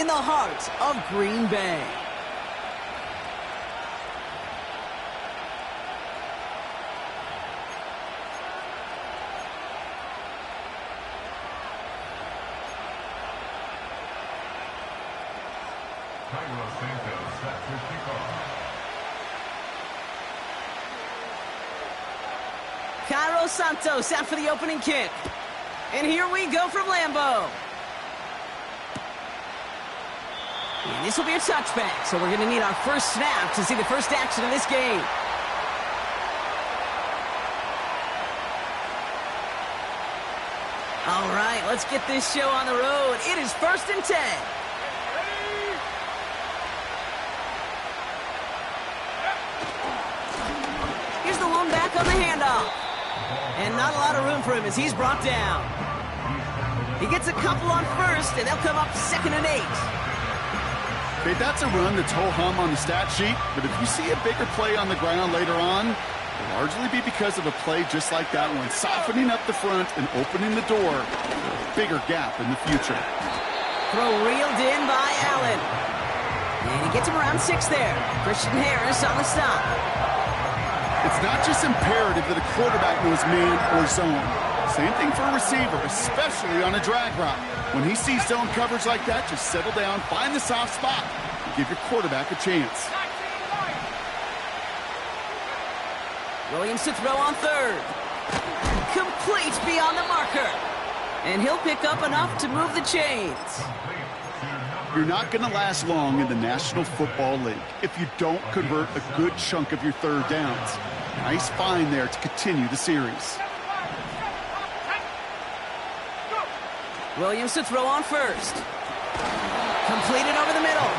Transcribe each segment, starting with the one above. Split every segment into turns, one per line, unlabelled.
in the heart of Green Bay. Cairo Santos out for the opening kick. And here we go from Lambeau. And this will be a touchback, so we're going to need our first snap to see the first action of this game. All right, let's get this show on the road. It is 1st and 10. Here's the lone back on the handoff. And not a lot of room for him as he's brought down. He gets a couple on first, and they'll come up 2nd and 8.
Okay, that's a run that's ho-hum on the stat sheet, but if you see a bigger play on the ground later on, it'll largely be because of a play just like that one, softening up the front and opening the door for a bigger gap in the future.
Throw reeled in by Allen. And he gets him around 6 there. Christian Harris on the stop.
It's not just imperative that a quarterback knows man or zone. Same thing for a receiver, especially on a drag route. When he sees zone coverage like that, just settle down, find the soft spot, and give your quarterback a chance.
Williams to throw on 3rd. Complete beyond the marker. And he'll pick up enough to move the chains.
You're not going to last long in the National Football League if you don't convert a good chunk of your 3rd downs. Nice find there to continue the series.
Williams to throw on 1st. Completed over the middle.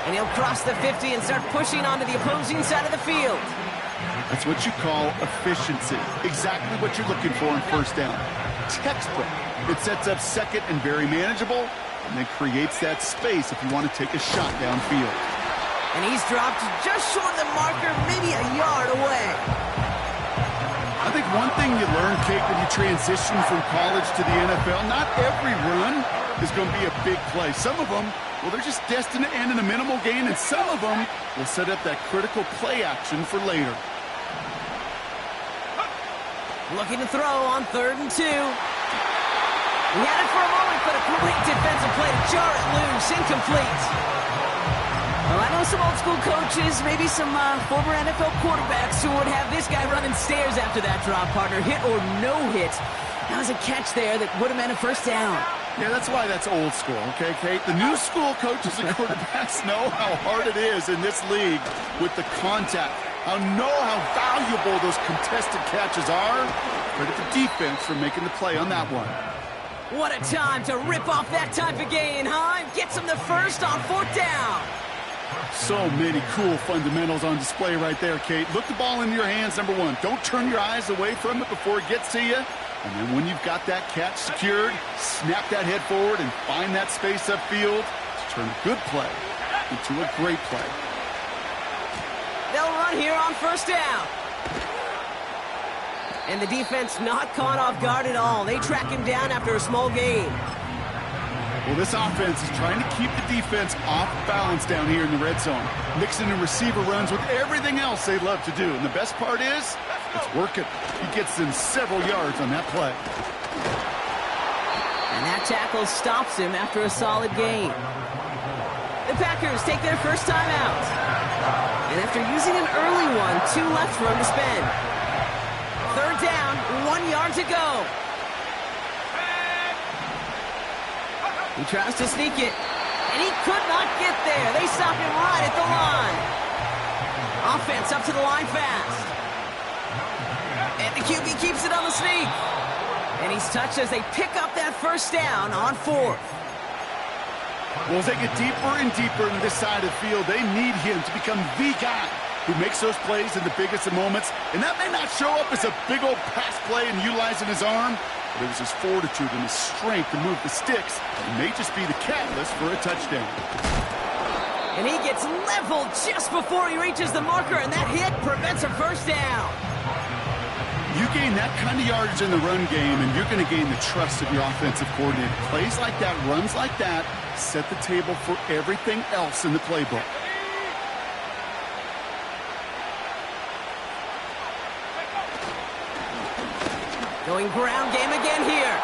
And he'll cross the 50 and start pushing onto the opposing side of the field.
That's what you call efficiency. Exactly what you're looking for on 1st down. Textbook. It sets up 2nd and very manageable, and then creates that space if you want to take a shot downfield.
And he's dropped just short of the marker, maybe a yard away.
I think one thing you learn, Kate, when you transition from college to the NFL, not every run is going to be a big play. Some of them, well, they're just destined to end in a minimal gain, and some of them will set up that critical play action for later.
Looking to throw on 3rd and 2. He had it for a moment, but a complete defensive play to jar it loose, incomplete. Well, I know some old school coaches, maybe some former NFL quarterbacks who would have this guy running stairs after that drop, partner. Hit or no hit. That was a catch there that would have meant a 1st down.
Yeah, that's why that's old school, okay, Kate? The new school coaches and quarterbacks know how hard it is in this league with the contact. Know how valuable those contested catches are. Credit the defense for making the play on that one.
What a time to rip off that type of gain, huh? Gets him the 1st on 4th down.
So many cool fundamentals on display right there, Kate. Look the ball in your hands, number 1. Don't turn your eyes away from it before it gets to you. And then when you've got that catch secured, snap that head forward and find that space upfield to turn a good play into a great play.
They'll run here on 1st down. And the defense not caught off guard at all. They track him down after a small gain.
Well, this offense is trying to keep the defense off balance down here in the red zone, mixing in receiver runs with everything else they love to do. And the best part is, it's working. He gets them several yards on that play.
And that tackle stops him after a solid gain. The Packers take their first time out. And after using an early one, 2 left for him to spend. 3rd down, 1 yard to go. He tries to sneak it, and he could not get there. They stop him right at the line. Offense up to the line fast. And the QB keeps it on the sneak. And he's touched as they pick up that 1st down on 4th.
Well, as they get deeper and deeper into this side of the field, they need him to become the guy who makes those plays in the biggest of moments. And that may not show up as a big old pass play and utilizing his arm, but it was his fortitude and his strength to move the sticks. It may just be the catalyst for a touchdown.
And he gets leveled just before he reaches the marker, and that hit prevents a 1st down.
You gain that kind of yardage in the run game, and you're going to gain the trust of your offensive coordinator. Plays like that, runs like that, set the table for everything else in the playbook.
Going ground game again here.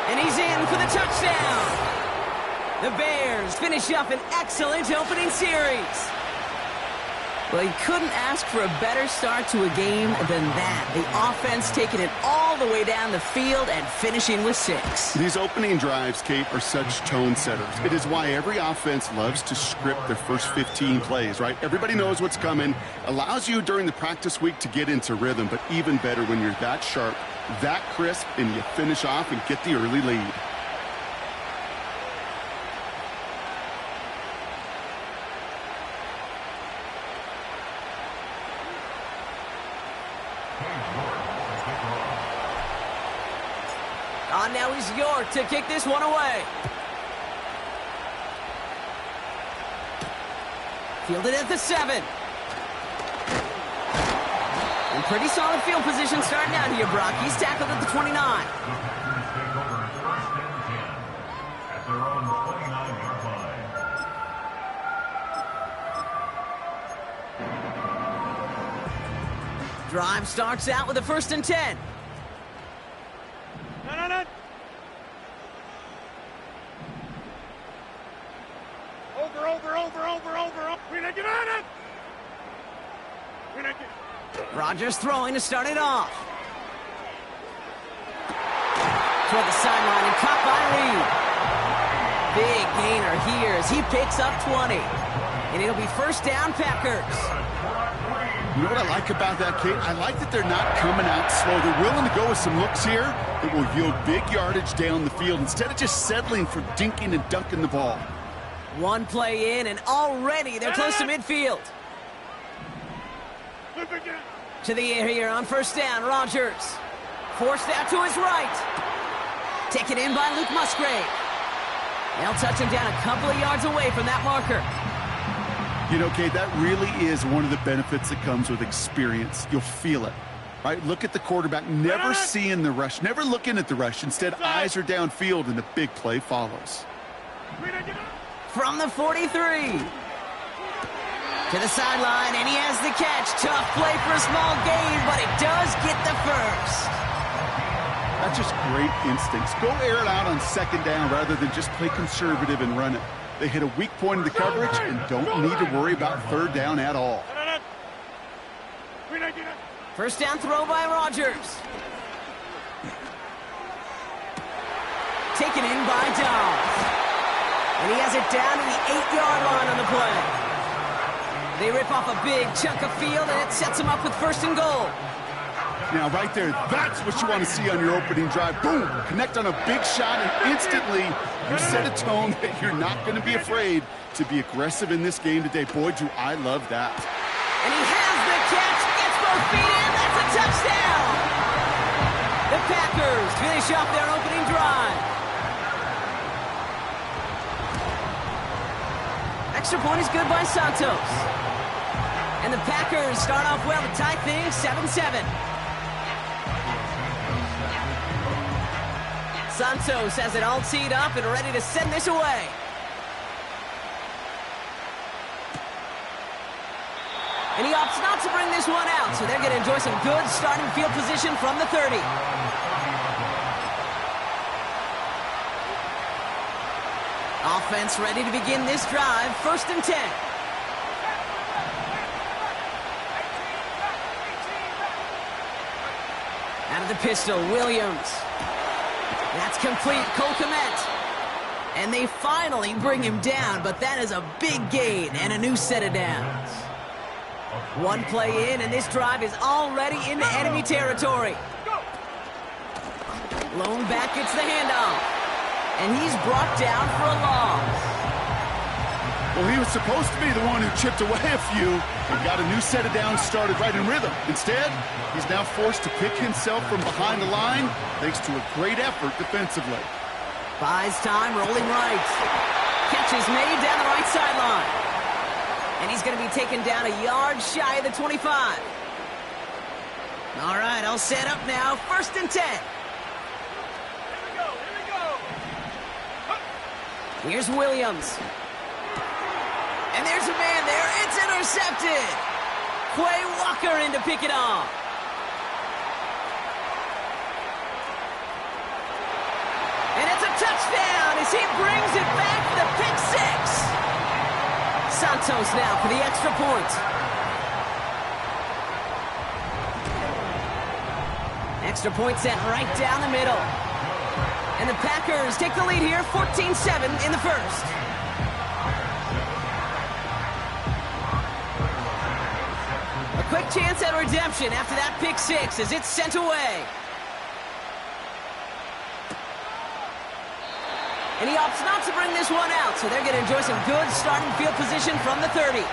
And he's in for the touchdown. The Bears finish up an excellent opening series. Well, you couldn't ask for a better start to a game than that. The offense taking it all the way down the field and finishing with 6.
These opening drives, Kate, are such tone setters. It is why every offense loves to script their first 15 plays, right? Everybody knows what's coming. Allows you during the practice week to get into rhythm, but even better when you're that sharp, that crisp, and you finish off and get the early lead.
Now he's York to kick this one away. Fielded at the 7. And pretty solid field position starting out here, Brock. He's tackled at the 29. Drive starts out with a 1st and 10. Rodgers throwing to start it off. Toward the sideline and caught by Reed. Big gainer here as he picks up 20. And it'll be 1st down, Packers.
You know what I like about that, Kate? I like that they're not coming out slow. They're willing to go with some looks here that will yield big yardage down the field instead of just settling for dinking and dunking the ball.
One play in, and already they're close to midfield. To the air here on 1st down, Rodgers. Forced out to his right. Taken in by Luke Musgrave. They'll touch him down a couple of yards away from that marker.
You know, Kate, that really is one of the benefits that comes with experience. You'll feel it, right? Look at the quarterback, never seeing the rush, never looking at the rush. Instead, eyes are downfield, and the big play follows.
From the 43. To the sideline, and he has the catch. Tough play for a small gain, but it does get the 1st.
That's just great instincts. Go air it out on 2nd down rather than just play conservative and run it. They hit a weak point in the coverage and don't need to worry about 3rd down at all.
1st down throw by Rodgers. Taken in by Dobbs. And he has it down to the 8-yard line on the play. They rip off a big chunk of field, and it sets them up with 1st and goal.
Now, right there, that's what you want to see on your opening drive. Boom! Connect on a big shot, and instantly you set a tone that you're not going to be afraid to be aggressive in this game today. Boy, do I love that.
And he has the catch, gets both feet in, that's a touchdown! The Packers finish off their opening drive. Extra point is good by Santos. And the Packers start off well to tie things 7-7. Santos has it all teed up and ready to send this away. And he opts not to bring this one out, so they're going to enjoy some good starting field position from the 30. Offense ready to begin this drive, 1st and 10. Out of the pistol, Williams. That's complete, Cole Kmet. And they finally bring him down, but that is a big gain and a new set of downs. One play in, and this drive is already into enemy territory. Lone back gets the handoff. And he's brought down for a loss.
Well, he was supposed to be the one who chipped away a few and got a new set of downs started right in rhythm. Instead, he's now forced to pick himself from behind the line thanks to a great effort defensively.
Buys time, rolling right. Catch is made down the right sideline. And he's going to be taken down a yard shy of the 25. All right, I'll set up now. 1st and 10. Here's Williams. And there's a man there. It's intercepted. Quay Walker in to pick it off. And it's a touchdown as he brings it back for the pick six. Santos now for the extra point. Extra point set right down the middle. And the Packers take the lead here, 14-7 in the first. A quick chance at redemption after that pick six as it's sent away. And he opts not to bring this one out, so they're going to enjoy some good starting field position from the 30.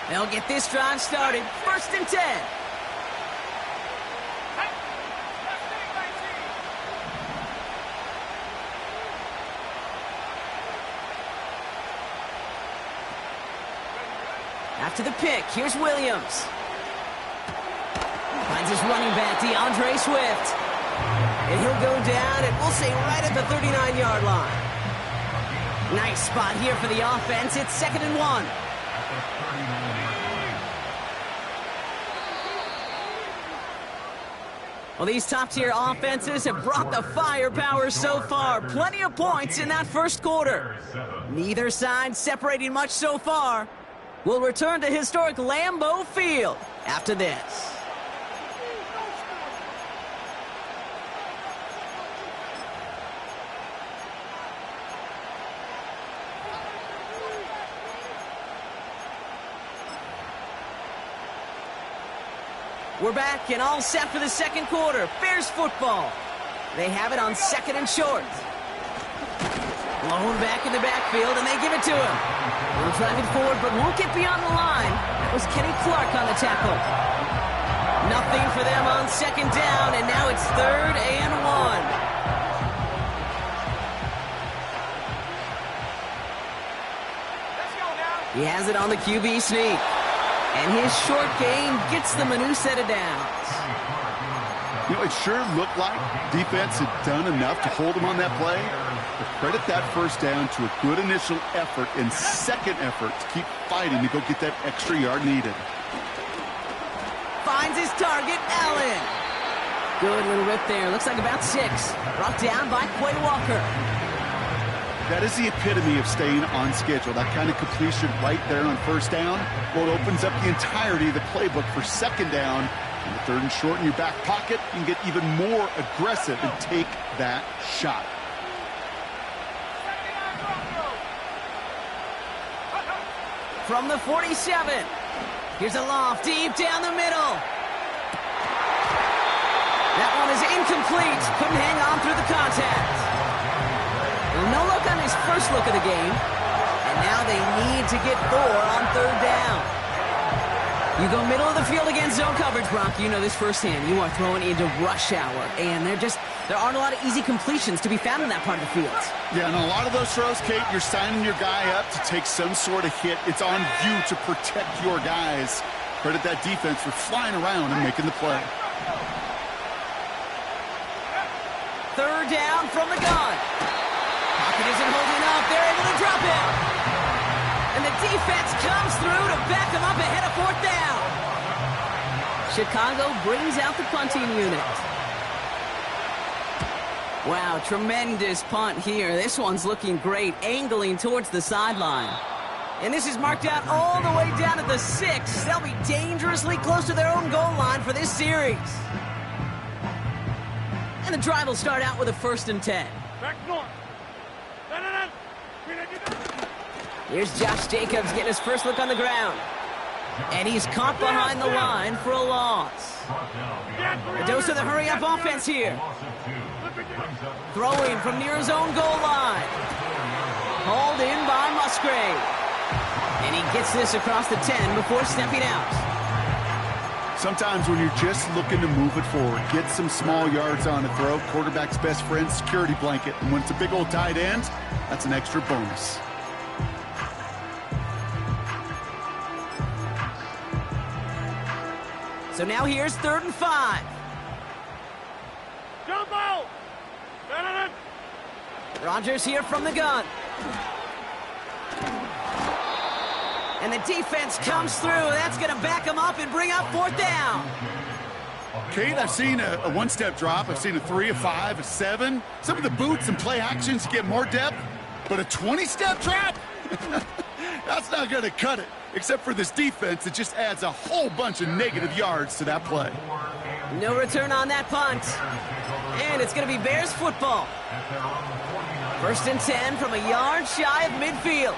They'll get this drive started. 1st and 10. After the pick, here's Williams. Finds his running back, DeAndre Swift. And he'll go down, and we'll say right at the 39-yard line. Nice spot here for the offense. It's 2nd and 1. Well, these top-tier offenses have brought the firepower so far. Plenty of points in that first quarter. Neither side separating much so far. We'll return to historic Lambeau Field after this. We're back and all set for the second quarter. Bears football. They have it on 2nd and short. Blown back in the backfield, and they give it to him. He'll drive it forward, but won't get beyond the line. That was Kenny Clark on the tackle. Nothing for them on 2nd down, and now it's 3rd and 1. He has it on the QB sneak. And his short game gets them a new set of downs.
You know, it sure looked like defense had done enough to hold him on that play. But credit that first down to a good initial effort and second effort to keep fighting to go get that extra yard needed.
Finds his target, Allen. Good little rip there. Looks like about 6. Brought down by Quay Walker.
That is the epitome of staying on schedule. That kind of completion right there on 1st down. Well, it opens up the entirety of the playbook for 2nd down. In the 3rd and short in your back pocket, you can get even more aggressive and take that shot.
From the 47, here's a loft deep down the middle. That one is incomplete. Couldn't hang on through the contact. No look on his first look of the game. And now they need to get 4 on 3rd down. You go middle of the field against zone coverage, Brock. You know this firsthand. You are throwing into rush hour. And there aren't a lot of easy completions to be found in that part of the field.
Yeah, and a lot of those throws, Kate, you're signing your guy up to take some sort of hit. It's on you to protect your guys. Credit that defense for flying around and making the play.
3rd down from the gun. Pocket isn't holding up. They're able to drop it. And the defense comes through to back them up ahead of 4th down. Chicago brings out the punting unit. Wow, tremendous punt here. This one's looking great, angling towards the sideline. And this is marked out all the way down at the 6. They'll be dangerously close to their own goal line for this series. And the drive will start out with a 1st and 10.
Back north.
Here's Josh Jacobs getting his first look on the ground. And he's caught behind the line for a loss. A dose of the hurry-up offense here. Throwing from near his own goal line. Hauled in by Musgrave. And he gets this across the 10 before stepping out.
Sometimes when you're just looking to move it forward, get some small yards on a throw, quarterback's best friend, security blanket. And when it's a big old tight end, that's an extra bonus.
So now here's 3rd and 5.
Jump out!
Rodgers here from the gun. And the defense comes through. That's going to back him up and bring up 4th down.
Kate, I've seen a one-step drop. I've seen a 3, a 5, a 7. Some of the boots and play actions get more depth. But a 20-step drop? That's not going to cut it. Except for this defense, it just adds a whole bunch of negative yards to that play.
No return on that punt. And it's going to be Bears football. 1st and 10 from a yard shy of midfield.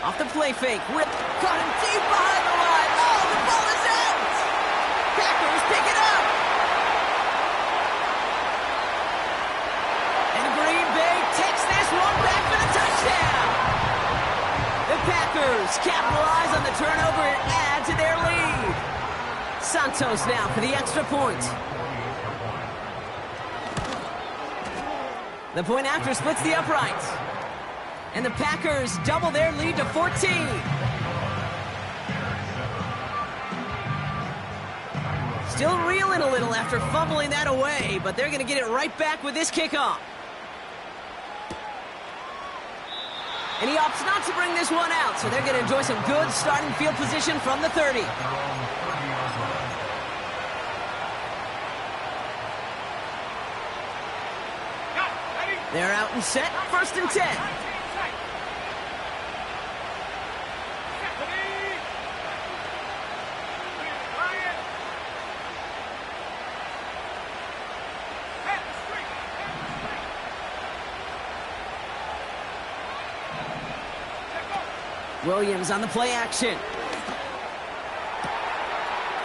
Off the play fake. Caught him deep behind the line. Oh, the ball is out. Packers pick it up. And Green Bay takes this one back for the touchdown. The Packers capitalize on the turnover and add to their lead. Santos now for the extra point. The point after splits the uprights. And the Packers double their lead to 14. Still reeling a little after fumbling that away, but they're going to get it right back with this kickoff. And he opts not to bring this one out, so they're going to enjoy some good starting field position from the 30. They're out and set, 1st and 10. Williams on the play action.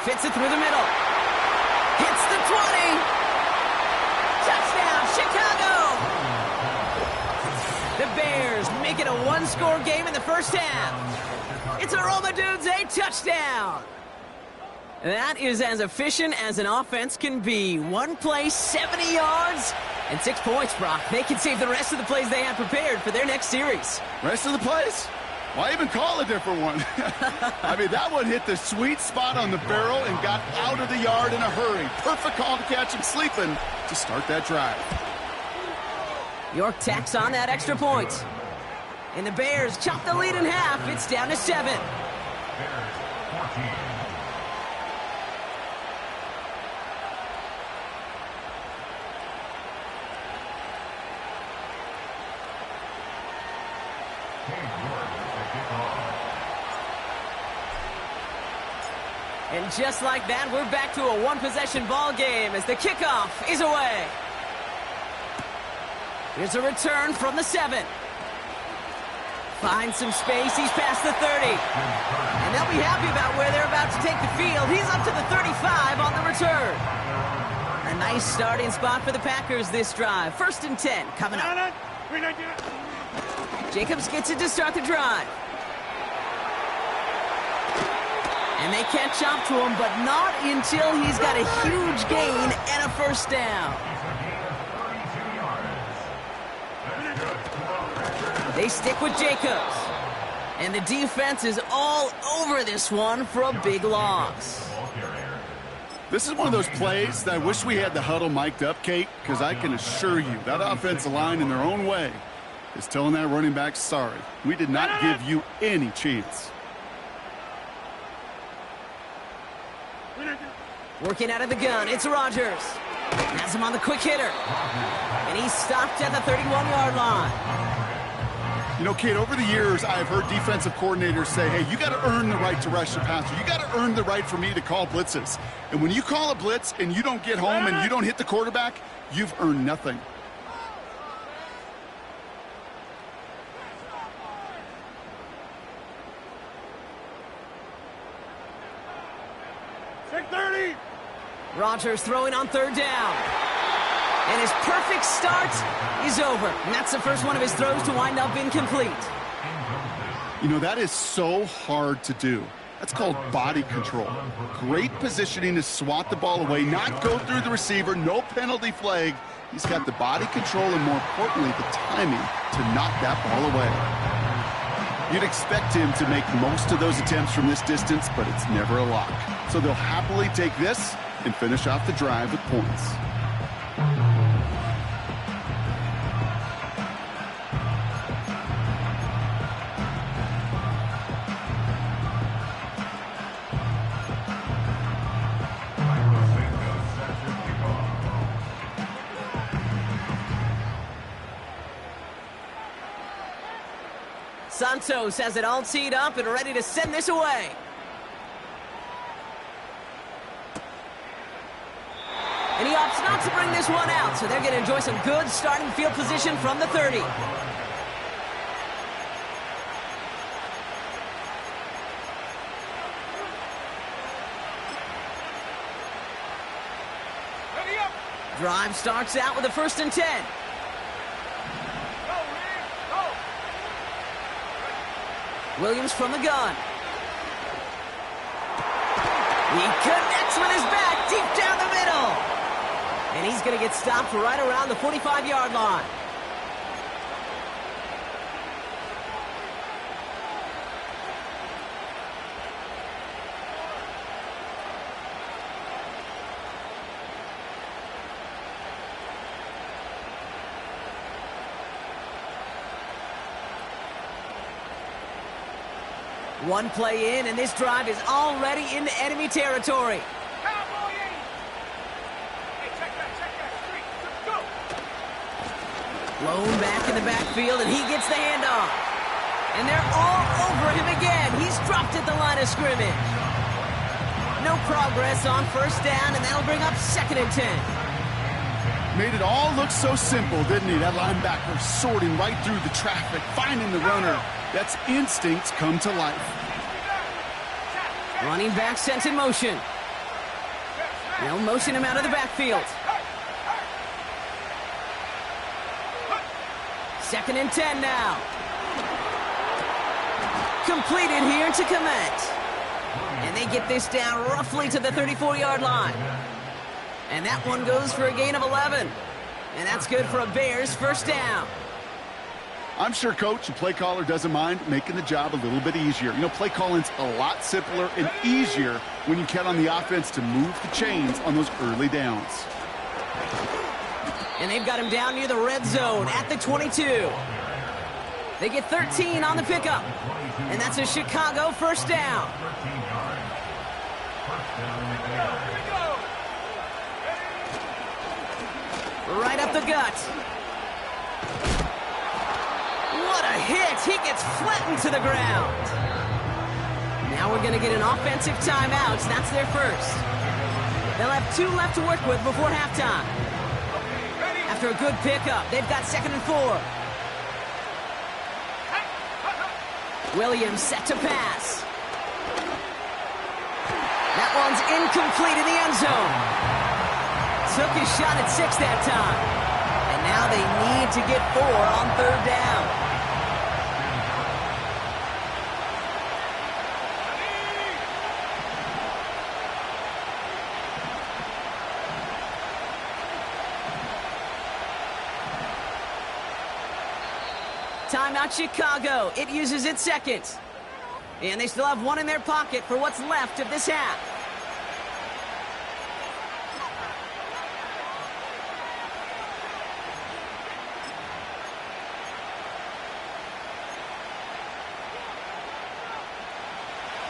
Fits it through the middle. Hits the 20. Touchdown, Chicago! The Bears make it a one-score game in the first half. It's a Roma Dudes, a touchdown. That is as efficient as an offense can be. One play, 70 yards, and 6 points, Brock. They can save the rest of the plays they have prepared for their next series.
Rest of the plays? Why even call a different one? I mean, that one hit the sweet spot on the barrel and got out of the yard in a hurry. Perfect call to catch him sleeping to start that drive.
York tacks on that extra point. And the Bears chop the lead in half. It's down to 7.
Bears 14.
And just like that, we're back to a one-possession ball game as the kickoff is away. Here's a return from the 7. Finds some space. He's past the 30. And they'll be happy about where they're about to take the field. He's up to the 35 on the return. A nice starting spot for the Packers this drive. 1st and 10 coming up. Jacobs gets it to start the drive. And they catch up to him, but not until he's got a huge gain and a 1st down. They stick with Jacobs. And the defense is all over this one for a big loss.
This is one of those plays that I wish we had the huddle mic'd up, Kate, because I can assure you that offensive line in their own way is telling that running back, sorry, we did not give you any chance.
Working out of the gun, it's Rodgers. Has him on the quick hitter. And he's stopped at the 31-yard line.
You know, Kate, over the years, I've heard defensive coordinators say, hey, you got to earn the right to rush the passer. You got to earn the right for me to call blitzes. And when you call a blitz and you don't get home and you don't hit the quarterback, you've earned nothing.
Rodgers throwing on third down. And his perfect start is over. And that's the first one of his throws to wind up incomplete.
You know, that is so hard to do. That's called body control. Great positioning to swat the ball away, not go through the receiver, no penalty flag. He's got the body control and, more importantly, the timing to knock that ball away. You'd expect him to make most of those attempts from this distance, but it's never a lock. So they'll happily take this and finish off the drive with points.
Santos has it all teed up and ready to send this away. And he opts not to bring this one out, so they're going to enjoy some good starting field position from the 30. Drive starts out with a 1st and 10. Williams from the gun. He connects with his back deep down the middle. And he's going to get stopped right around the 45-yard line. One play in, and this drive is already into enemy territory. Blown back in the backfield, and he gets the handoff. And they're all over him again. He's dropped at the line of scrimmage. No progress on 1st down, and that'll bring up 2nd and 10.
Made it all look so simple, didn't he? That linebacker sorting right through the traffic, finding the runner. That's instincts come to life.
Running back sent in motion. They'll motion him out of the backfield. 2nd and 10 now. Completed here to Kmet. And they get this down roughly to the 34-yard line. And that one goes for a gain of 11. And that's good for a Bears 1st down.
I'm sure coach and play caller doesn't mind making the job a little bit easier. You know, play calling's a lot simpler and easier when you count on the offense to move the chains on those early downs.
And they've got him down near the red zone at the 22. They get 13 on the pickup. And that's a Chicago 1st down. Right up the gut. What a hit! He gets flattened to the ground. Now we're going to get an offensive timeout. That's their first. They'll have 2 left to work with before halftime. After a good pickup, they've got 2nd and 4. Williams set to pass. That one's incomplete in the end zone. Took his shot at 6 that time. And now they need to get 4 on 3rd down. Timeout Chicago. It uses its 2nd. And they still have 1 in their pocket for what's left of this half.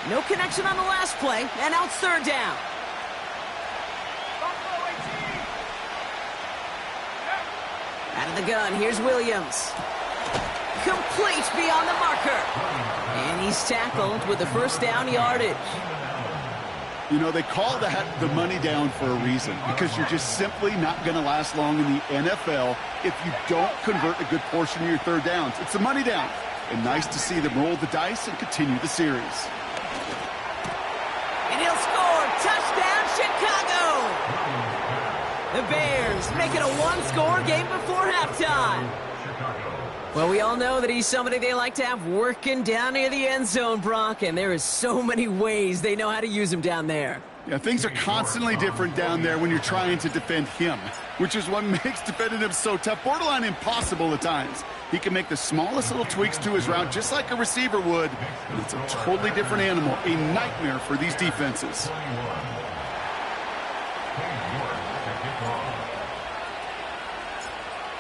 No connection on the last play, and now it's 3rd down. Out of the gun, here's Williams. Complete beyond the marker. And he's tackled with the 1st down yardage.
You know, they call that the money down for a reason, because you're just simply not going to last long in the NFL if you don't convert a good portion of your 3rd downs. It's the money down. And nice to see them roll the dice and continue the series.
And he'll score. Touchdown, Chicago! The Bears make it a one-score game before halftime. Well, we all know that he's somebody they like to have working down near the end zone, Brock, and there is so many ways they know how to use him down there.
Yeah, things are constantly different down there when you're trying to defend him, which is what makes defending him so tough, borderline impossible at times. He can make the smallest little tweaks to his route just like a receiver would, and it's a totally different animal, a nightmare for these defenses.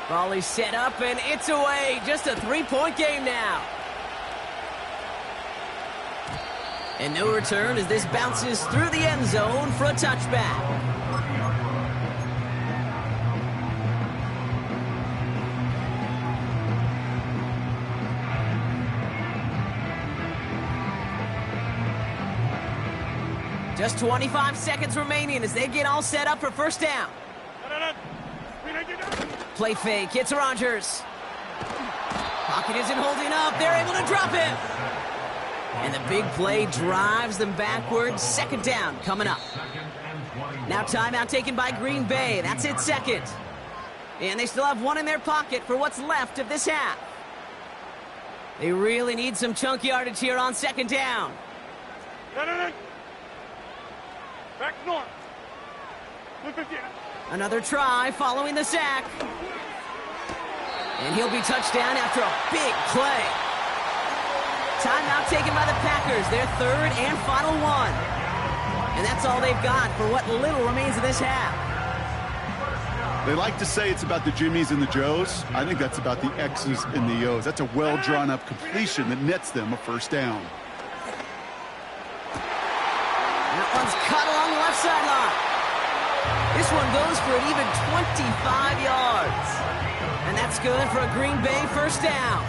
Volley set up, and it's away. Just a three-point game now. And no return as this bounces through the end zone for a touchback. Just 25 seconds remaining as they get all set up for first down. Play fake, it's Rodgers. Pocket isn't holding up, they're able to drop him. And the big play drives them backwards. Second down coming up. Now timeout taken by Green Bay, that's its second. And they still have one in their pocket for what's left of this half. They really need some chunk yardage here on second down.
Back north.
Another try following the sack. And he'll be touchdown after a big play. Timeout taken by the Packers, their third and final one. And that's all they've got for what little remains of this half.
They like to say it's about the Jimmies and the Joes. I think that's about the X's and the O's. That's a well-drawn-up completion that nets them a first down.
That one's cut along the left sideline. This one goes for an even 25 yards. And that's good for a Green Bay first down.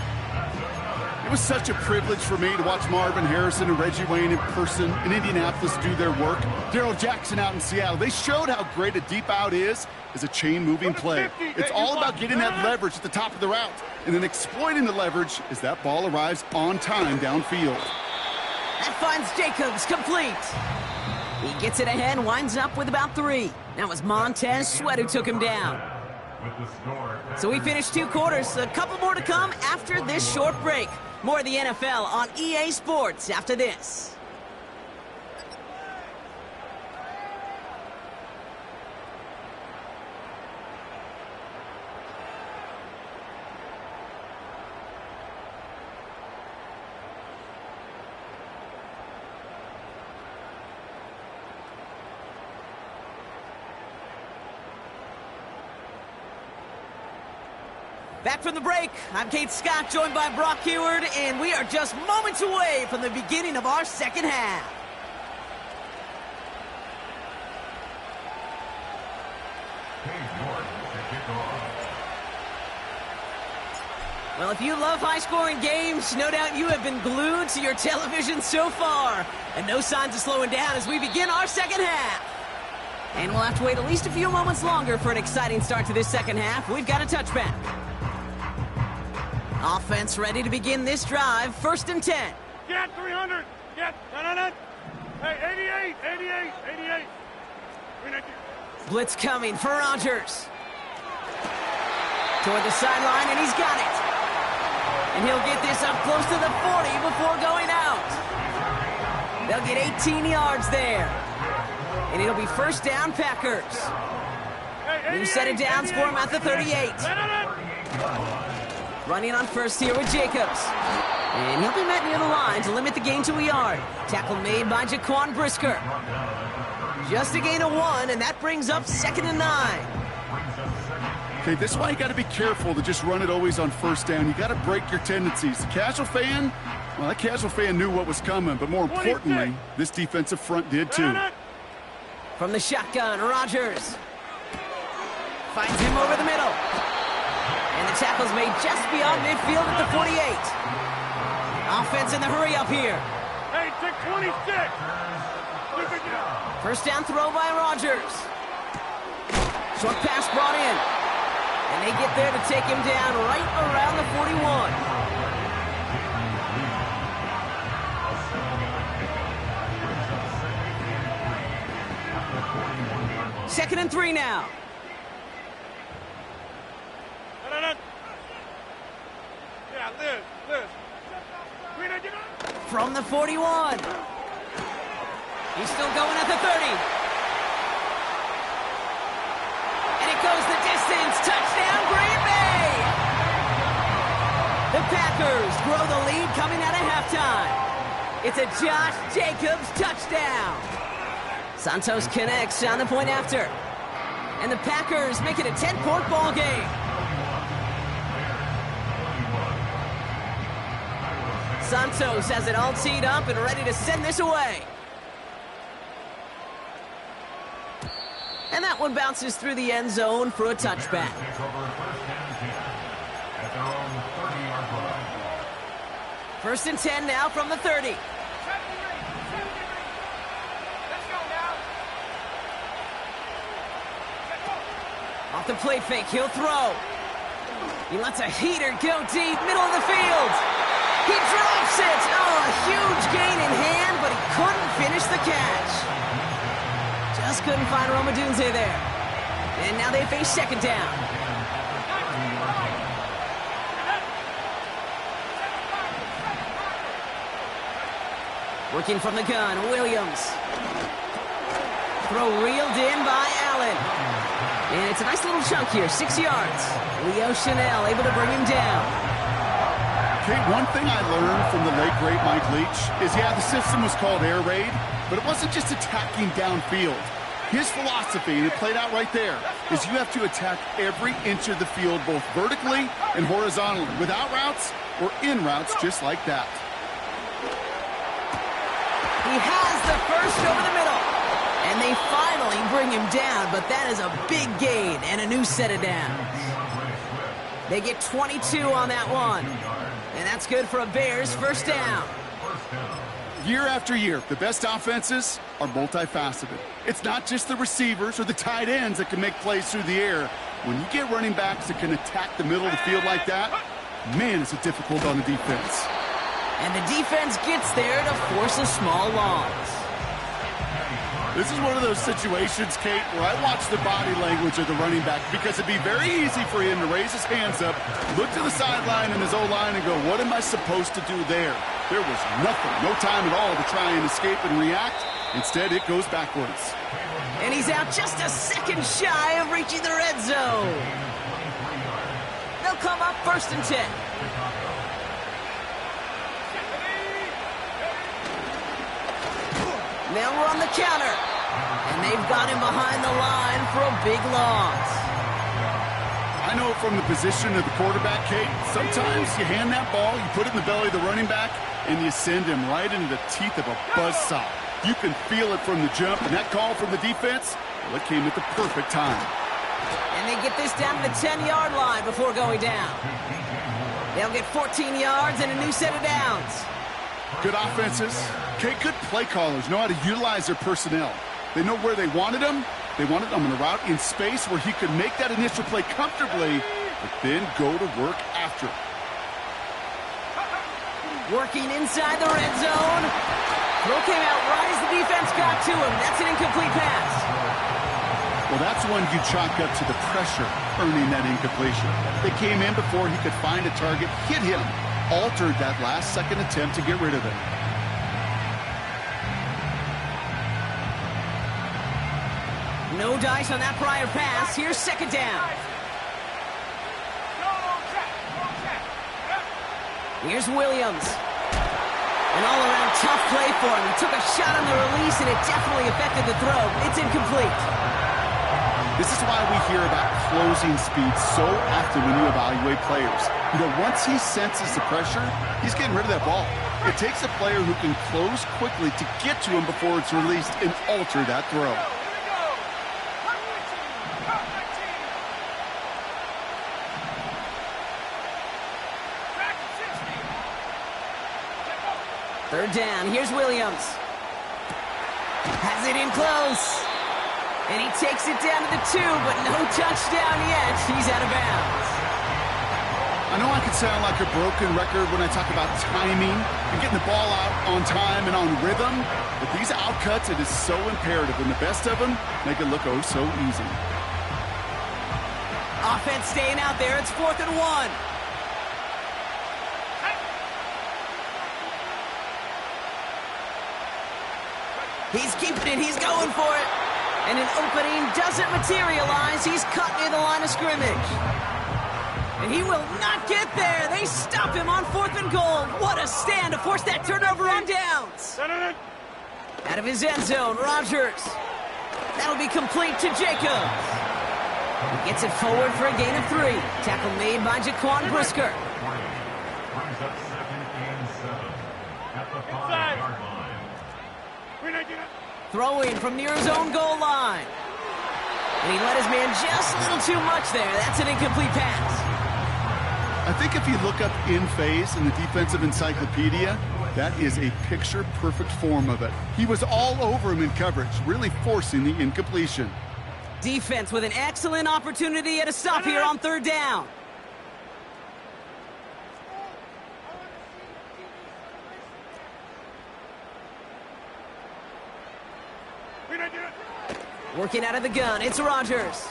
It was such a privilege for me to watch Marvin Harrison and Reggie Wayne in person in Indianapolis do their work. Darrell Jackson out in Seattle. They showed how great a deep out is as a chain-moving play. It's all about getting that leverage at the top of the route and then exploiting the leverage as that ball arrives on time downfield.
That finds Jacobs complete. He gets it ahead and winds up with about 3. That was Montez Sweat who took him down. So we finished 2 quarters. A couple more to come after this short break. More of the NFL on EA Sports after this. Back from the break, I'm Kate Scott, joined by Brock Huard, and we are just moments away from the beginning of our second half. Well, if you love high-scoring games, no doubt you have been glued to your television so far. And no signs of slowing down as we begin our second half. And we'll have to wait at least a few moments longer for an exciting start to this second half. We've got a touchback. Offense ready to begin this drive. First and 10.
Get 300. Get. No. Hey, 88.
Blitz coming for Rodgers. Toward the sideline, and he's got it. And he'll get this up close to the 40 before going out. They'll get 18 yards there. And it'll be first down, Packers. New set of downs for him at the 38. Running on first here with Jacobs. And he'll be met near the line to limit the gain to a yard. Tackle made by Jaquan Brisker. Just a gain of 1, and that brings up 2nd and 9.
Okay, this is why you got to be careful to just run it always on first down. You got to break your tendencies. The casual fan, well, that casual fan knew what was coming, but more importantly, this defensive front did too.
From the shotgun, Rodgers finds him over the middle. And the tackle's made just beyond midfield at the 48. Offense in the hurry up here.
Hey, take 26.
First down throw by Rodgers. Short pass brought in. And they get there to take him down right around the 41. Second and 3 now. the 41. He's still going at the 30. And it goes the distance. Touchdown, Green Bay! The Packers grow the lead coming out of halftime. It's a Josh Jacobs touchdown. Santos connects on the point after. And the Packers make it a 10-point ball game. Santos has it all teed up and ready to send this away. And that one bounces through the end zone for a touchback. First and 10 now from the 30. Off the play fake, he'll throw. He lets a heater go deep, middle of the field. He drops it. Oh, a huge gain in hand, but he couldn't finish the catch. Just couldn't find Romadunze there. And now they face second down. Working from the gun, Williams. Throw reeled in by Allen. And it's a nice little chunk here, 6 yards. Leo Chanel able to bring him down.
Okay, one thing I learned from the late, great Mike Leach is, yeah, the system was called air raid, but it wasn't just attacking downfield. His philosophy, and it played out right there, is you have to attack every inch of the field, both vertically and horizontally, without routes or in routes, just like that.
He has the first over the middle. And they finally bring him down, but that is a big gain and a new set of downs. They get 22 on that one. And that's good for a Bears first down.
Year after year, the best offenses are multifaceted. It's not just the receivers or the tight ends that can make plays through the air. When you get running backs that can attack the middle of the field like that, man, is it difficult on the defense.
And the defense gets there to force a small loss.
This is one of those situations, Kate, where I watch the body language of the running back, because it'd be very easy for him to raise his hands up, look to the sideline and his O-line and go, what am I supposed to do there? There was nothing, no time at all to try and escape and react. Instead, it goes backwards.
And he's out just a second shy of reaching the red zone. They'll come up first and 10. They'll run the counter. And they've got him behind the line for a big loss.
I know from the position of the quarterback, Kate, sometimes you hand that ball, you put it in the belly of the running back, and you send him right into the teeth of a buzzsaw. You can feel it from the jump, and that call from the defense, well, it came at the perfect time.
And they get this down to the 10-yard line before going down. They'll get 14 yards and a new set of downs.
Good offenses. Okay, good play callers know how to utilize their personnel. They know where they wanted them. They wanted them in a route in space where he could make that initial play comfortably, but then go to work after.
Working inside the red zone. Throw came out right as the defense got to him. That's an incomplete pass.
Well, that's one you chalk up to the pressure earning that incompletion. They came in before he could find a target, hit him, altered that last-second attempt to get rid of it.
No dice on that prior pass. Here's second down. Here's Williams. An all-around tough play for him. He took a shot on the release, and it definitely affected the throw. It's incomplete.
This is why we hear about closing speed so often when you evaluate players. You know, once he senses the pressure, he's getting rid of that ball. It takes a player who can close quickly to get to him before it's released and alter that throw.
Third down. Here's Williams. Has it in close. And he takes it down to the 2, but no touchdown yet. He's out of bounds.
I know I could sound like a broken record when I talk about timing and getting the ball out on time and on rhythm, but these outcuts, it is so imperative, and the best of them make it look oh so easy.
Offense staying out there. It's 4th and 1. He's keeping it. He's going for it. And an opening doesn't materialize. He's cut near the line of scrimmage. And he will not get there. They stop him on 4th and goal. What a stand to force that turnover on downs. Out of his end zone, Rodgers. That'll be complete to Jacobs. He gets it forward for a gain of 3. Tackle made by Jaquan Brisker.
Brings up 2nd and 7 at the 5-yard line.
Throwing from near his own goal line. And he let his man just a little too much there. That's an incomplete pass.
I think if you look up in phase in the defensive encyclopedia, that is a picture-perfect form of it. He was all over him in coverage, really forcing the incompletion.
Defense with an excellent opportunity at a stop here on 3rd down. Working out of the gun, it's Rodgers.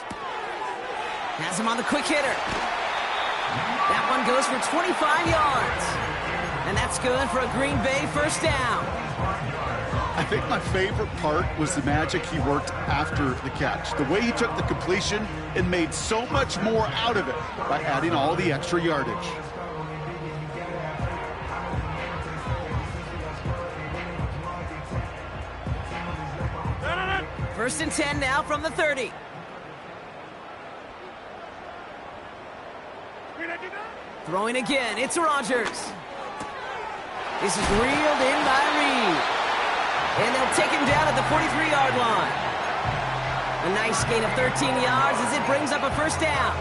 Has him on the quick hitter. That one goes for 25 yards. And that's good for a Green Bay 1st down.
I think my favorite part was the magic he worked after the catch. The way he took the completion and made so much more out of it by adding all the extra yardage.
First and 10 now from the 30. Throwing again, it's Rodgers. This is reeled in by Reed. And they'll take him down at the 43-yard line. A nice gain of 13 yards as it brings up a 1st down.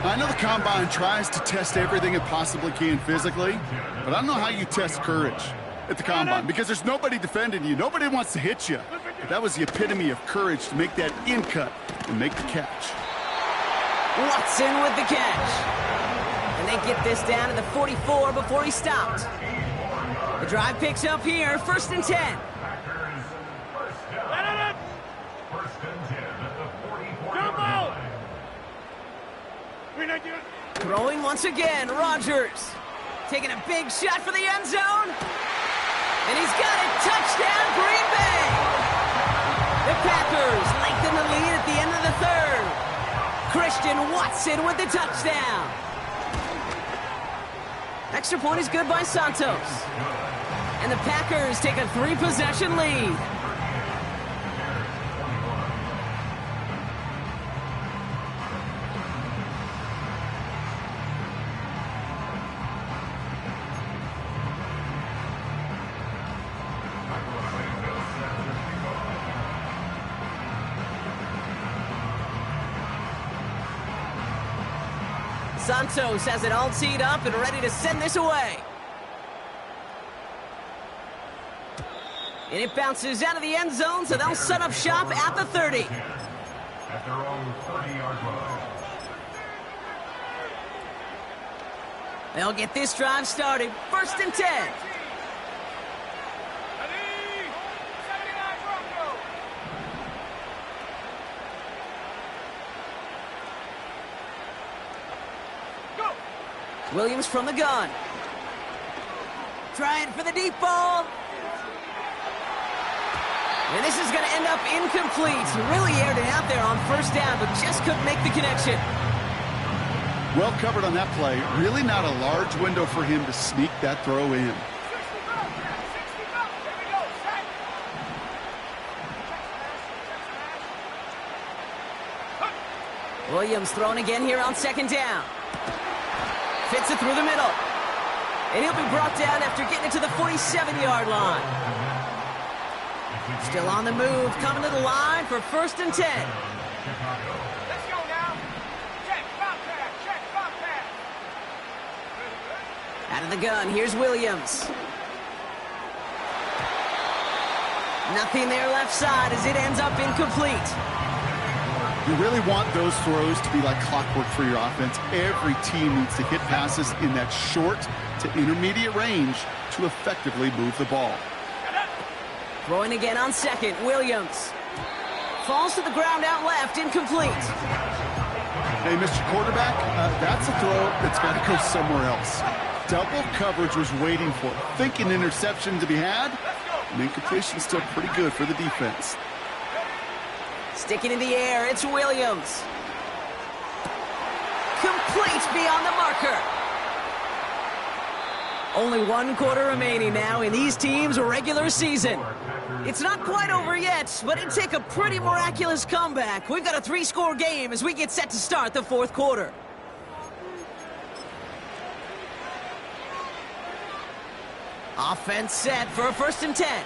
I know the Combine tries to test everything it possibly can physically, but I don't know how you test courage at the Combine because there's nobody defending you. Nobody wants to hit you. But that was the epitome of courage to make that in cut and make the catch.
Watson with the catch. And they get this down to the 44 before he stopped. The drive picks up here, 1st and 10.
Packers, 1st down. 1st and 10 at the 40-yard line.
Throwing once again, Rodgers. Taking a big shot for the end zone. And he's got it. Touchdown, Green Bay. The Packers lengthen the lead at the end of the 3rd. Christian Watson with the touchdown. Extra point is good by Santos. And the Packers take a 3-possession lead. Santos has it all teed up and ready to send this away. And it bounces out of the end zone, so they'll set up shop at the 30.
At their own 30-yard line.
They'll get this drive started. 1st and 10. Williams from the gun. Trying for the deep ball. And this is going to end up incomplete. Really aired it out there on 1st down, but just couldn't make the connection.
Well covered on that play. Really not a large window for him to sneak that throw in.
Williams throwing again here on 2nd down. Fits it through the middle. And he'll be brought down after getting it to the 47-yard line. Still on the move, coming to the line for 1st and 10.
Let's go now. Check, pop pass, check, pop pass.
Out of the gun, here's Williams. Nothing there left side as it ends up incomplete.
You really want those throws to be like clockwork for your offense. Every team needs to hit passes in that short to intermediate range to effectively move the ball.
Throwing again on 2nd, Williams. Falls to the ground out left, incomplete.
Hey, Mr. Quarterback, that's a throw that's got to go somewhere else. Double coverage was waiting for it. Thinking interception to be had, And incompletion's still pretty good for the defense.
Sticking in the air, it's Williams. Complete beyond the marker. Only 1 quarter remaining now in these teams' regular season. It's not quite over yet, but it'd take a pretty miraculous comeback. We've got a 3-score game as we get set to start the 4th quarter. Offense set for a 1st and 10.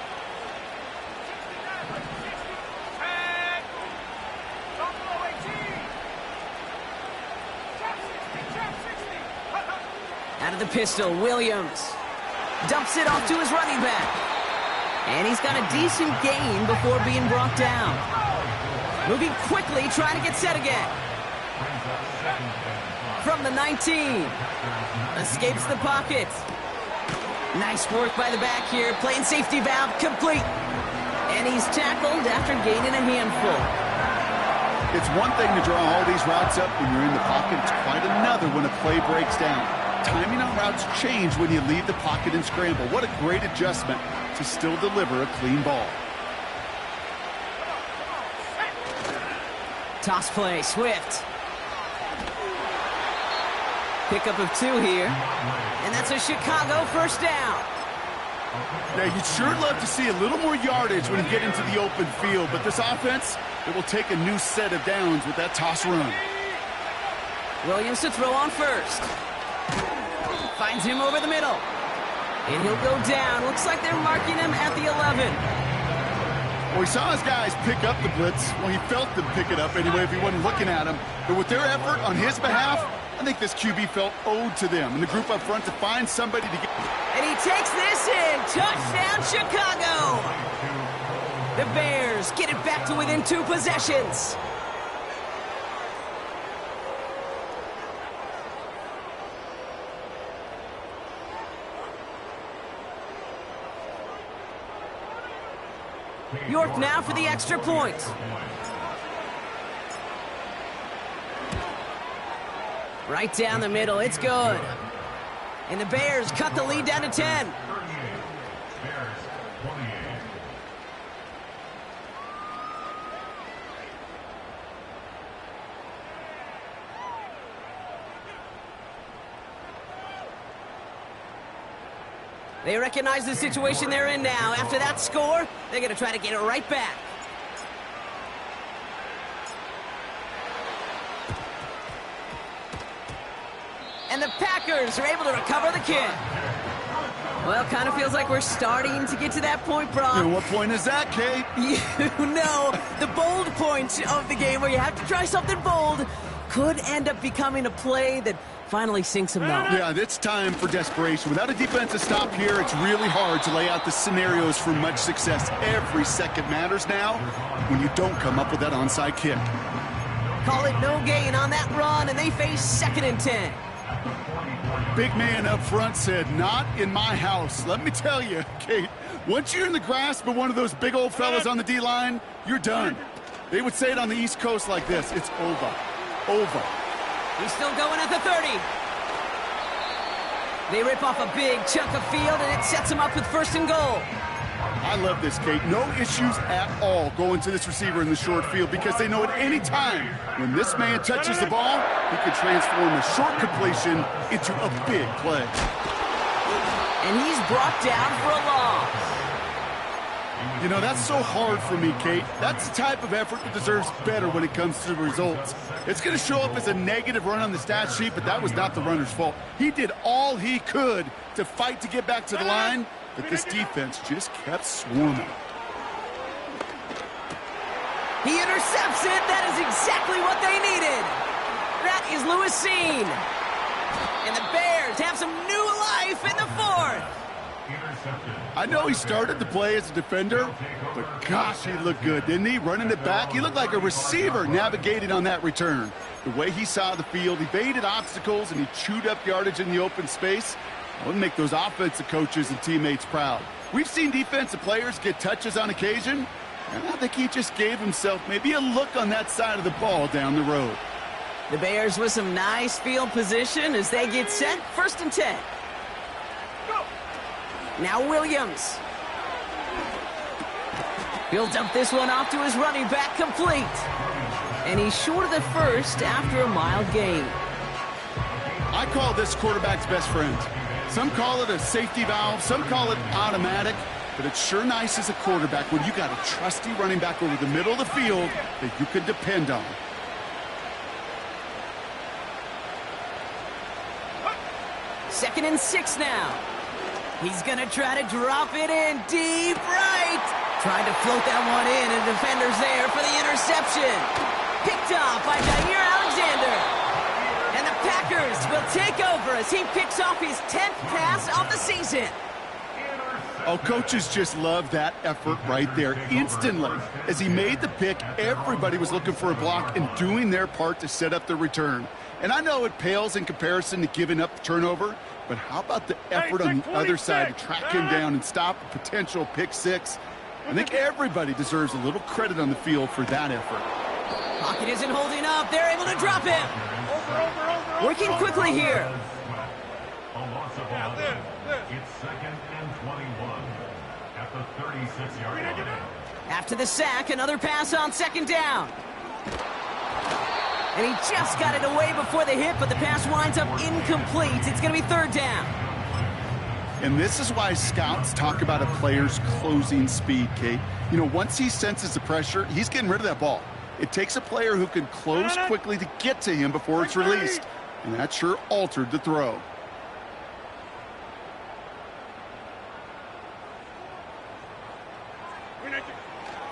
Out of the pistol, Williams dumps it off to his running back. And he's got a decent gain before being brought down. Moving quickly, trying to get set again. From the 19. Escapes the pocket. Nice work by the back here. Playing safety valve complete. And he's tackled after gaining a handful.
It's one thing to draw all these routes up when you're in the pocket. It's quite another when a play breaks down. Timing on routes change when you leave the pocket and scramble. What a great adjustment to still deliver a clean ball.
Toss play, Swift. Pickup of 2 here. And that's a Chicago 1st down.
Now, you'd sure love to see a little more yardage when you get into the open field, but this offense, it will take a new set of downs with that toss run.
Williams to throw on 1st. Finds him over the middle. And he'll go down. Looks like they're marking him at the 11.
Well, he saw his guys pick up the blitz. Well, he felt them pick it up anyway if he wasn't looking at him. But with their effort on his behalf, I think this QB felt owed to them and the group up front to find somebody to get.
And he takes this in. Touchdown, Chicago. The Bears get it back to within 2 possessions. York now for the extra point. Right down the middle, it's good. And the Bears cut the lead down to 10. They recognize the situation they're in now. After that score, they're going to try to get it right back. And the Packers are able to recover the kick. Well, kind of feels like we're starting to get to that point, Brock.
And what point is that, Kate?
You know, the bold point of the game where you have to try something bold could end up becoming a play that finally sinks him down.
Yeah, it's time for desperation. Without a defensive stop here, it's really hard to lay out the scenarios for much success. Every second matters now when you don't come up with that onside kick.
Call it no gain on that run, and they face 2nd and 10.
Big man up front said, not in my house. Let me tell you, Kate, once you're in the grasp of one of those big old fellas on the D-line, you're done. They would say it on the East Coast like this, it's over. Over.
He's still going at the 30. They rip off a big chunk of field, and it sets him up with 1st and goal.
I love this, Kate. No issues at all going to this receiver in the short field because they know at any time when this man touches the ball, he can transform a short completion into a big play.
And he's brought down for a loss.
You know, that's so hard for me, Kate. That's the type of effort that deserves better when it comes to the results. It's going to show up as a negative run on the stat sheet, but that was not the runner's fault. He did all he could to fight to get back to the line, but this defense just kept swarming.
He intercepts it. That is exactly what they needed. That is Lewis Cine. And the Bears have some new life in the 4th.
I know he started to play as a defender, but gosh, he looked good, didn't he? Running it back, he looked like a receiver navigating on that return. The way he saw the field, he evaded obstacles, and he chewed up yardage in the open space. That would make those offensive coaches and teammates proud. We've seen defensive players get touches on occasion, and I think he just gave himself maybe a look on that side of the ball down the road.
The Bears with some nice field position as they get set. 1st and 10. Now Williams. Builds up this one off to his running back, complete. And he's short of the first after a mild gain.
I call this quarterback's best friend. Some call it a safety valve, some call it automatic, but it's sure nice as a quarterback when you got a trusty running back over the middle of the field that you can depend on.
Second and 6 now. He's going to try to drop it in deep right. Tried to float that one in, and the defender's there for the interception. Picked off by Jair Alexander. And the Packers will take over as he picks off his 10th pass of the season.
Oh, coaches just love that effort right there. Instantly, as he made the pick, everybody was looking for a block and doing their part to set up the return. And I know it pales in comparison to giving up the turnover, but how about the effort on the other side to track him down and stop a potential pick six? I think everybody deserves a little credit on the field for that effort.
Pocket isn't holding up. They're able to drop him. Working quickly here.
It's second and 21 at the 36-yard line.
After the sack, another pass on second down. And he just got it away before the hit, but the pass winds up incomplete. It's going to be third down.
And this is why scouts talk about a player's closing speed, Kate. You know, once he senses the pressure, he's getting rid of that ball. It takes a player who can close quickly to get to him before it's released. And that sure altered the throw.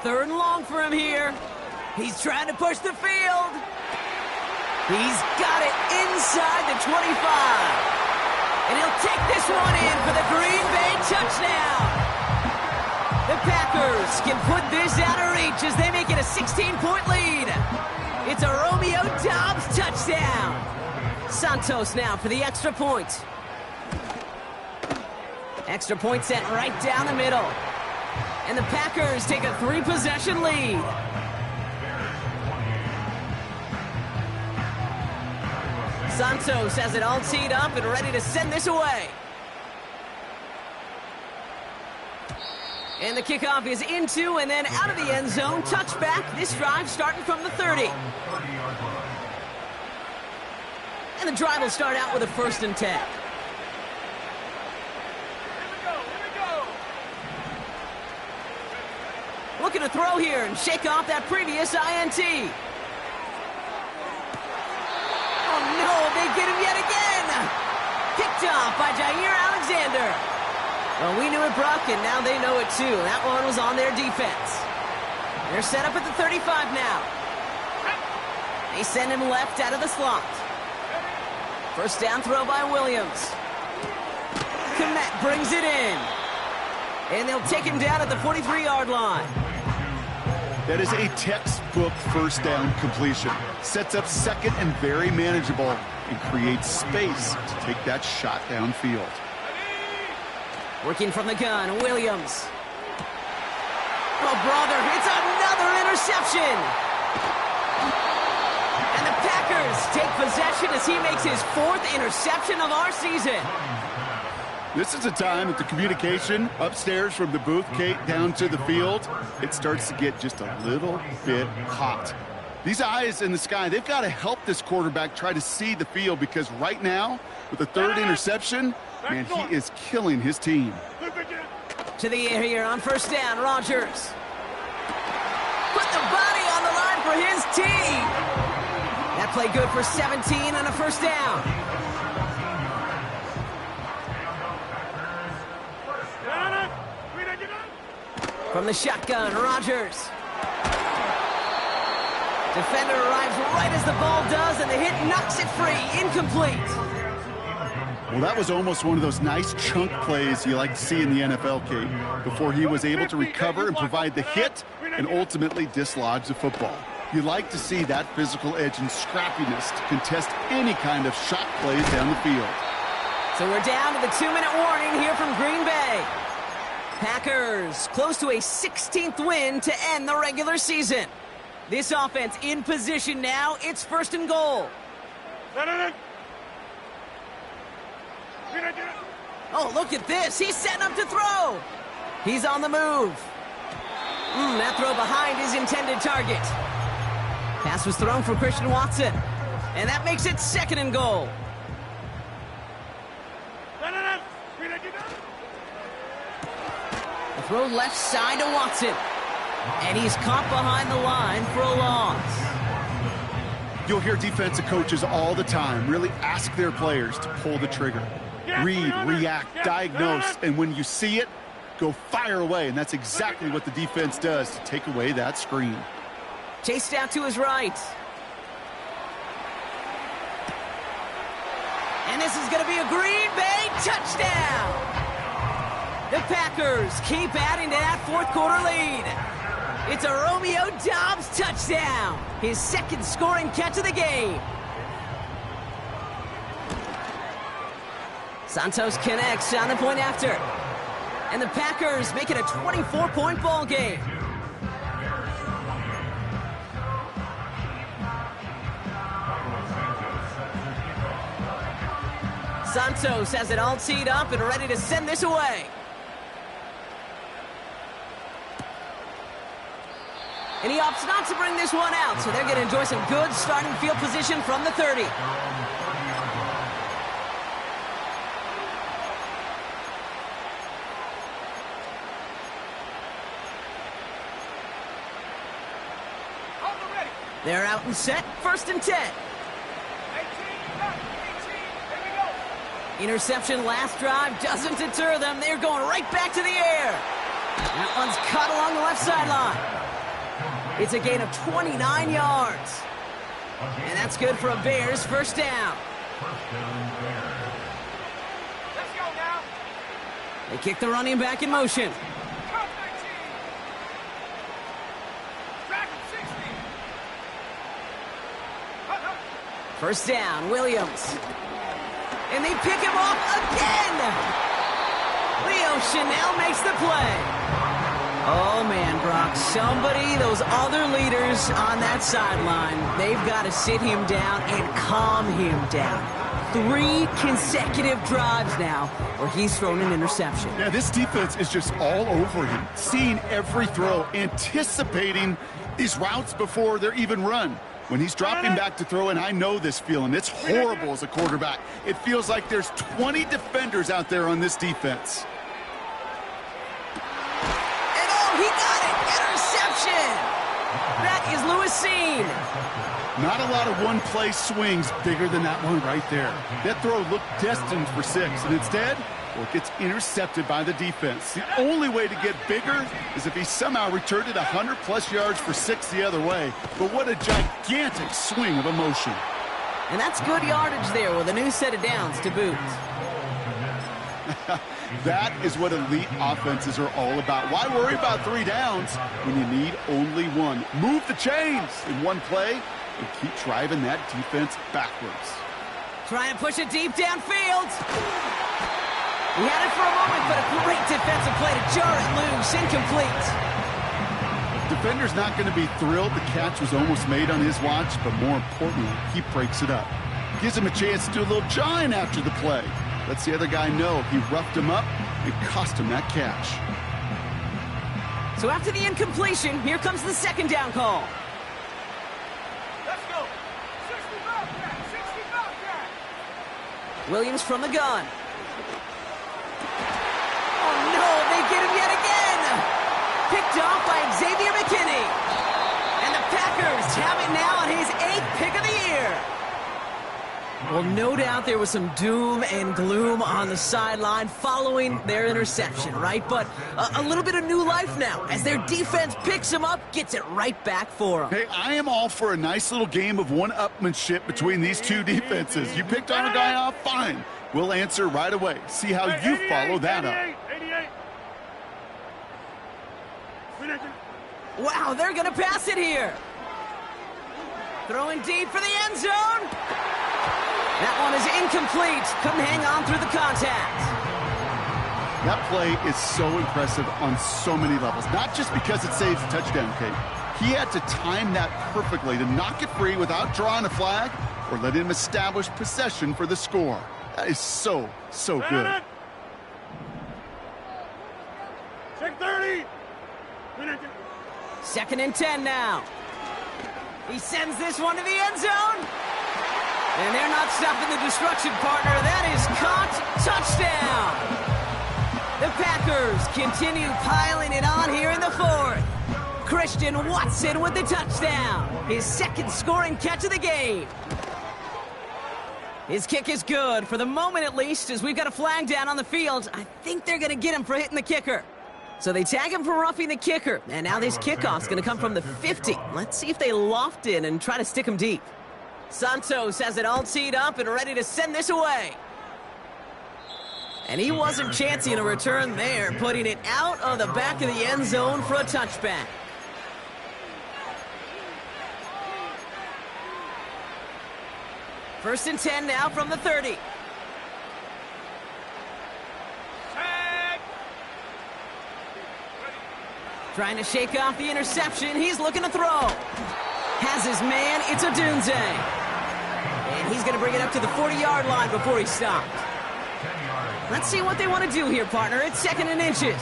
Third and long for him here. He's trying to push the field. He's got it inside the 25. And he'll take this one in for the Green Bay touchdown. The Packers can put this out of reach as they make it a 16-point lead. It's a Romeo Doubs touchdown. Santos now for the extra point. Extra point sent right down the middle. And the Packers take a 3-possession lead. Santos has it all teed up and ready to send this away. And the kickoff is into and then out of the end zone. Touchback. This drive starting from the 30. And the drive will start out with a 1st and 10. Looking to throw here and shake off that previous INT. Oh no, they get him yet again. Picked off by Jair Alexander. Well, we knew it, Brock, and now they know it too. That one was on their defense. They're set up at the 35 now. They send him left out of the slot. First down throw by Williams. Kmet brings it in. And they'll take him down at the 43-yard line.
That is a textbook first down completion. Sets up second and very manageable and creates space to take that shot downfield.
Working from the gun, Williams. Oh, brother, it's another interception. And the Packers take possession as he makes his 4th interception of our season.
This is a time that the communication upstairs from the booth, Kate, down to the field, it starts to get just a little bit hot. These eyes in the sky, they've got to help this quarterback try to see the field because right now, with the 3rd interception, man, he is killing his team.
To the air here on first down, Rodgers. Put the body on the line for his team. That play good for 17 on a first down. From the shotgun, Rodgers. Defender arrives right as the ball does, and the hit knocks it free. Incomplete.
Well, that was almost one of those nice chunk plays you like to see in the NFL, Kate, before he was able to recover and provide the hit and ultimately dislodge the football. You like to see that physical edge and scrappiness to contest any kind of shot plays down the field.
So we're down to the 2-minute warning here from Green Bay. Packers close to a 16th win to end the regular season. This offense in position now. It's 1st and goal. Oh, look at this. He's setting up to throw. He's on the move. That throw behind his intended target. Pass was thrown for Christian Watson. And that makes it 2nd and goal. The throw left side to Watson. And he's caught behind the line for a loss.
You'll hear defensive coaches all the time really ask their players to pull the trigger. Read, react, diagnose, and when you see it, go fire away. And that's exactly what the defense does to take away that screen.
Chased out to his right. And this is going to be a Green Bay touchdown. The Packers keep adding to that 4th quarter lead. It's a Romeo Doubs touchdown, his 2nd scoring catch of the game. Santos connects on the point after. And the Packers make it a 24-point ball game. Santos has it all teed up and ready to send this away. And he opts not to bring this one out, so they're going to enjoy some good starting field position from the 30. They're out and set, 1st and 10.
18, there we go.
Interception last drive doesn't deter them. They're going right back to the air. That one's caught along the left sideline. It's a gain of 29 yards. And that's good for a Bears 1st down.
Let's go now.
They kick the running back in motion.
Come 19. Track 60.
1st down, Williams. And they pick him off again. Leo Chanel makes the play. Oh, man, Brock, those other leaders on that sideline, they've got to sit him down and calm him down. 3 consecutive drives now where he's thrown an interception.
Yeah, this defense is just all over him, seeing every throw, anticipating these routes before they're even run. When he's dropping back to throw, and I know this feeling, it's horrible as a quarterback. It feels like there's 20 defenders out there on this defense.
He got it! Interception! That is Lewis Cine.
Not a lot of one-play swings bigger than that one right there. That throw looked destined for 6, and instead, well, it gets intercepted by the defense. The only way to get bigger is if he somehow returned it 100-plus yards for 6 the other way. But what a gigantic swing of emotion.
And that's good yardage there with a new set of downs to boot.
That is what elite offenses are all about. Why worry about 3 downs when you need only 1? Move the chains in one play and keep driving that defense backwards.
Trying to push it deep downfield. He had it for a moment, but a great defensive play to jar it loose. Incomplete.
Defender's not going to be thrilled. The catch was almost made on his watch, but more importantly, he breaks it up. Gives him a chance to do a little jawing after the play. Lets the other guy know he roughed him up and cost him that catch.
So after the incompletion, here comes the 2nd down call.
Let's go. 65 back.
Williams from the gun. Oh no, they get him yet again. Picked off by Xavier McKinney. And the Packers have it now on his 8th pick of the year. Well, no doubt there was some doom and gloom on the sideline following their interception, right? But a little bit of new life now as their defense picks him up, gets it right back for them.
Hey, I am all for a nice little game of one-upmanship between these two defenses. You picked on a guy off, fine. We'll answer right away. See how you follow that up.
88.
Wow, they're going to pass it here. Throwing deep for the end zone. That one is incomplete. Couldn't hang on through the contact.
That play is so impressive on so many levels. Not just because it saves a touchdown, Kate. He had to time that perfectly to knock it free without drawing a flag or letting him establish possession for the score. That is so good.
Check 30.
2nd and 10 now. He sends this one to the end zone. And they're not stopping the destruction, partner. That is caught. Touchdown. The Packers continue piling it on here in the 4th. Christian Watson with the touchdown. His 2nd scoring catch of the game. His kick is good, for the moment at least, as we've got a flag down on the field. I think they're going to get him for hitting the kicker. So they tag him for roughing the kicker. And now this kickoff's going to come from the 50. Let's see if they loft in and try to stick him deep. Santos has it all teed up and ready to send this away. And he wasn't chancing a return there, putting it out of the back of the end zone for a touchback. First and 10 now from the 30. Trying to shake off the interception. He's looking to throw. Has his man. It's Odunze. And he's going to bring it up to the 40-yard line before he stopped. Let's see what they want to do here, partner. It's 2nd and inches.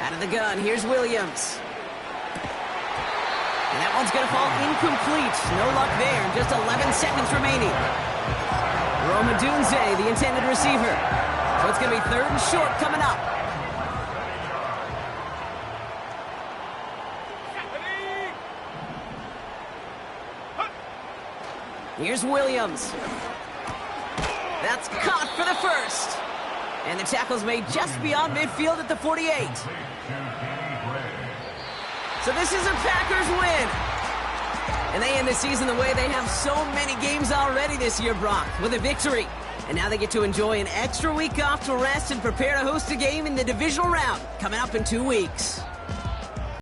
Out of the gun, here's Williams. And that one's going to fall incomplete. No luck there. Just 11 seconds remaining. Rome Odunze, the intended receiver. So it's going to be 3rd and short coming up. Here's Williams. That's caught for the 1st. And the tackle's made just beyond midfield at the 48. So this is a Packers win. And they end the season the way they have so many games already this year, Brock, with a victory. And now they get to enjoy an extra week off to rest and prepare to host a game in the divisional round coming up in 2 weeks.